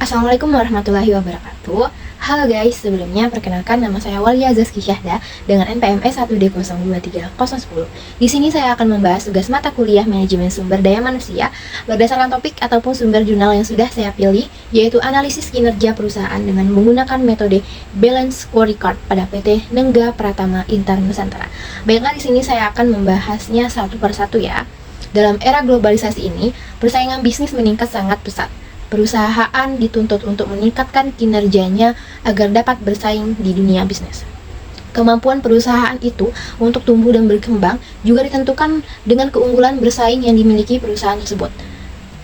Assalamualaikum warahmatullahi wabarakatuh. Halo guys, sebelumnya perkenalkan nama saya Walia Zaski Syahda dengan NPMS 1D023010. Di sini saya akan membahas tugas mata kuliah Manajemen Sumber Daya Manusia berdasarkan topik ataupun sumber jurnal yang sudah saya pilih, yaitu analisis kinerja perusahaan dengan menggunakan metode Balance Scorecard pada PT Nengga Pratama Intar Nusantara. Baiklah, di sini saya akan membahasnya satu persatu ya. Dalam era globalisasi ini, persaingan bisnis meningkat sangat pesat. Perusahaan dituntut untuk meningkatkan kinerjanya agar dapat bersaing di dunia bisnis. Kemampuan perusahaan itu untuk tumbuh dan berkembang juga ditentukan dengan keunggulan bersaing yang dimiliki perusahaan tersebut.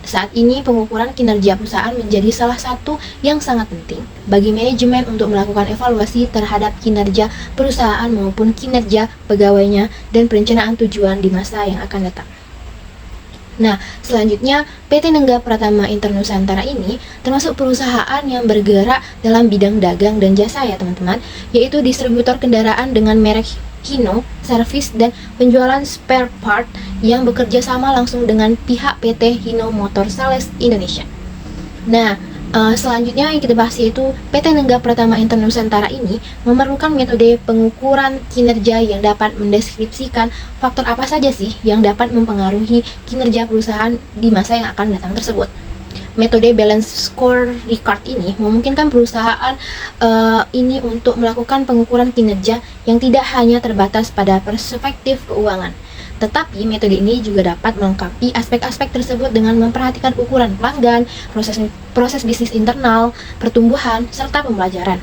Saat ini, pengukuran kinerja perusahaan menjadi salah satu yang sangat penting bagi manajemen untuk melakukan evaluasi terhadap kinerja perusahaan maupun kinerja pegawainya dan perencanaan tujuan di masa yang akan datang. Nah, selanjutnya PT Nengga Pratama Intar Nusantara ini termasuk perusahaan yang bergerak dalam bidang dagang dan jasa ya teman-teman, yaitu distributor kendaraan dengan merek Hino, servis dan penjualan spare part yang bekerja sama langsung dengan pihak PT Hino Motor Sales Indonesia. Nah, selanjutnya yang kita bahas yaitu PT Nengga Pratama Intar Nusantara ini memerlukan metode pengukuran kinerja yang dapat mendeskripsikan faktor apa saja sih yang dapat mempengaruhi kinerja perusahaan di masa yang akan datang tersebut. Metode Balance Scorecard ini memungkinkan perusahaan ini untuk melakukan pengukuran kinerja yang tidak hanya terbatas pada perspektif keuangan. Tetapi metode ini juga dapat melengkapi aspek-aspek tersebut dengan memperhatikan ukuran pelanggan, proses bisnis internal, pertumbuhan, serta pembelajaran.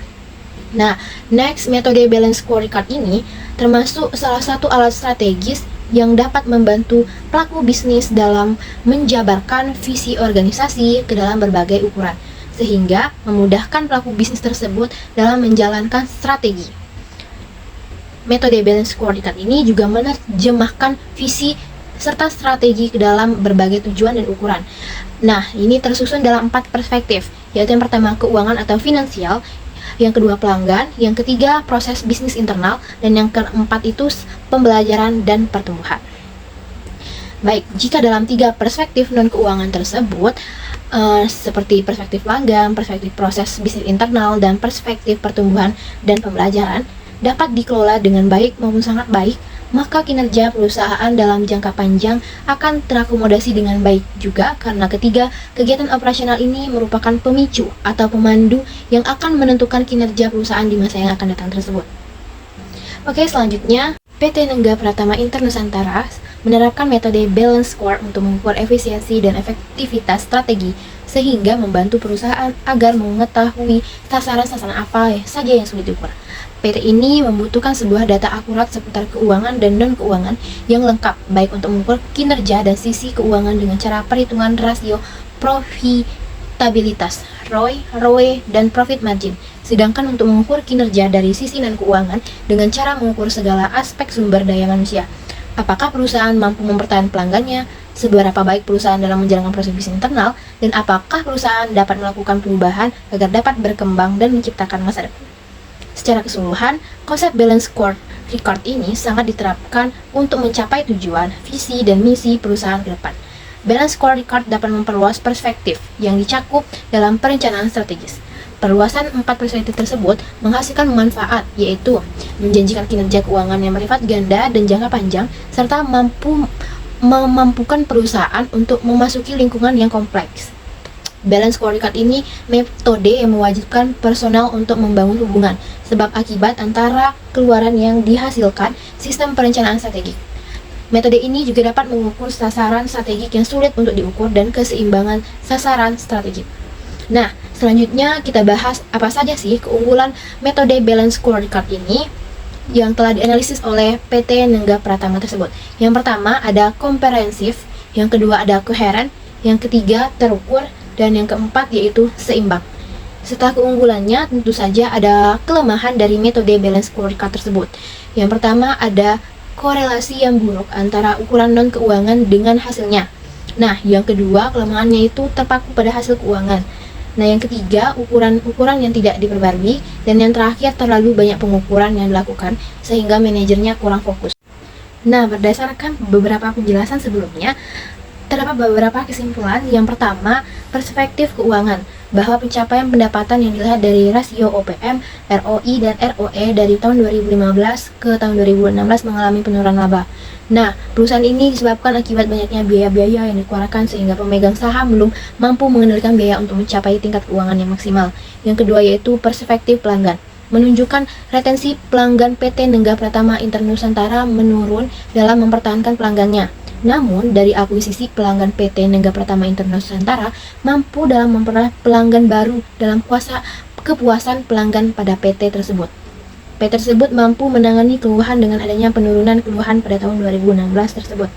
Nah, next metode Balance Scorecard ini termasuk salah satu alat strategis yang dapat membantu pelaku bisnis dalam menjabarkan visi organisasi ke dalam berbagai ukuran, sehingga memudahkan pelaku bisnis tersebut dalam menjalankan strategi. Metode Balance Scorecard ini juga menerjemahkan visi serta strategi ke dalam berbagai tujuan dan ukuran. Nah, ini tersusun dalam 4 perspektif, yaitu yang pertama keuangan atau finansial, yang kedua pelanggan, yang ketiga proses bisnis internal, dan yang keempat itu pembelajaran dan pertumbuhan. Baik, jika dalam 3 perspektif non-keuangan tersebut, seperti perspektif pelanggan, perspektif proses bisnis internal, dan perspektif pertumbuhan dan pembelajaran, dapat dikelola dengan baik maupun sangat baik, maka kinerja perusahaan dalam jangka panjang akan terakomodasi dengan baik juga, karena ketiga kegiatan operasional ini merupakan pemicu atau pemandu yang akan menentukan kinerja perusahaan di masa yang akan datang tersebut. Oke, selanjutnya PT Nengga Pratama Intar Nusantara menerapkan metode Balance Score untuk mengukur efisiensi dan efektivitas strategi, sehingga membantu perusahaan agar mengetahui sasaran-sasaran apa saja yang sulit diukur. PT ini membutuhkan sebuah data akurat seputar keuangan dan non-keuangan yang lengkap, baik untuk mengukur kinerja dan sisi keuangan dengan cara perhitungan rasio profitabilitas, ROE, dan profit margin. Sedangkan untuk mengukur kinerja dari sisi non-keuangan dengan cara mengukur segala aspek sumber daya manusia. Apakah perusahaan mampu mempertahankan pelanggannya, seberapa baik perusahaan dalam menjalankan proses bisnis internal, dan apakah perusahaan dapat melakukan perubahan agar dapat berkembang dan menciptakan masa depan. Secara keseluruhan, konsep Balance Scorecard ini sangat diterapkan untuk mencapai tujuan, visi, dan misi perusahaan ke depan. Balance Scorecard dapat memperluas perspektif yang dicakup dalam perencanaan strategis. Perluasan 4 perspektif tersebut menghasilkan manfaat, yaitu menjanjikan kinerja keuangan yang bersifat ganda dan jangka panjang, serta memampukan perusahaan untuk memasuki lingkungan yang kompleks. Balance Scorecard ini metode yang mewajibkan personal untuk membangun hubungan sebab akibat antara keluaran yang dihasilkan sistem perencanaan strategik. Metode ini juga dapat mengukur sasaran strategik yang sulit untuk diukur dan keseimbangan sasaran strategik. Nah, selanjutnya kita bahas apa saja sih keunggulan metode Balance Scorecard ini yang telah dianalisis oleh PT Nengga Pratama tersebut. Yang pertama ada komprehensif, yang kedua ada koheren, yang ketiga terukur, dan yang keempat yaitu seimbang. Setelah keunggulannya, tentu saja ada kelemahan dari metode Balance Scorecard tersebut. Yang pertama ada korelasi yang buruk antara ukuran non-keuangan dengan hasilnya. Nah, yang kedua kelemahannya itu terpaku pada hasil keuangan. Nah, yang ketiga ukuran-ukuran yang tidak diperbarui, dan yang terakhir terlalu banyak pengukuran yang dilakukan sehingga manajernya kurang fokus. Nah, berdasarkan beberapa penjelasan sebelumnya, terdapat beberapa kesimpulan. Yang pertama, perspektif keuangan. bahwa pencapaian pendapatan yang dilihat dari rasio OPM, ROI, dan ROE dari tahun 2015 ke tahun 2016 mengalami penurunan laba. Nah, perusahaan ini disebabkan akibat banyaknya biaya-biaya yang dikeluarkan sehingga pemegang saham belum mampu mengendalikan biaya untuk mencapai tingkat keuangan yang maksimal. Yang kedua yaitu perspektif pelanggan, menunjukkan retensi pelanggan PT Nengga Pratama Internusantara menurun dalam mempertahankan pelanggannya. Namun, dari akuisisi pelanggan PT Nengga Pratama Internusantara mampu dalam memperoleh pelanggan baru dalam kepuasan pelanggan pada PT tersebut. PT tersebut mampu menangani keluhan dengan adanya penurunan keluhan pada tahun 2016 tersebut.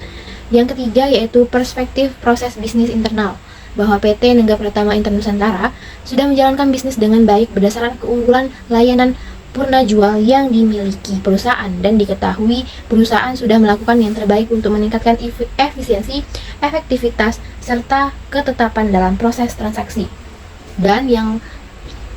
Yang ketiga yaitu perspektif proses bisnis internal, bahwa PT Nengga Pratama Internusantara sudah menjalankan bisnis dengan baik berdasarkan keunggulan layanan purna jual yang dimiliki perusahaan dan diketahui perusahaan sudah melakukan yang terbaik untuk meningkatkan efisiensi, efektivitas, serta ketetapan dalam proses transaksi. Dan yang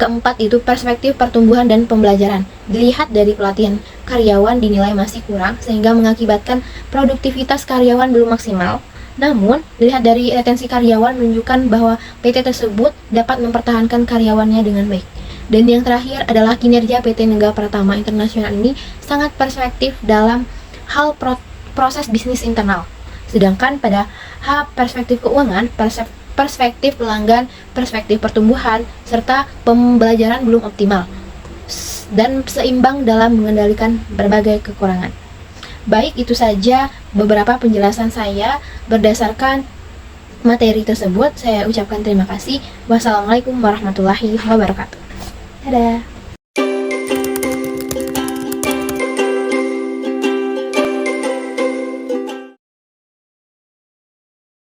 keempat itu perspektif pertumbuhan dan pembelajaran. Dilihat dari pelatihan karyawan dinilai masih kurang sehingga mengakibatkan produktivitas karyawan belum maksimal. Namun, dilihat dari retensi karyawan menunjukkan bahwa PT tersebut dapat mempertahankan karyawannya dengan baik. Dan yang terakhir adalah kinerja PT Nengga Pratama Internasional ini sangat perspektif dalam hal proses bisnis internal. Sedangkan pada hal perspektif keuangan, perspektif pelanggan, perspektif pertumbuhan, serta pembelajaran belum optimal dan seimbang dalam mengendalikan berbagai kekurangan. Baik, itu saja beberapa penjelasan saya berdasarkan materi tersebut. Saya ucapkan terima kasih. Wassalamualaikum warahmatullahi wabarakatuh. Dadah.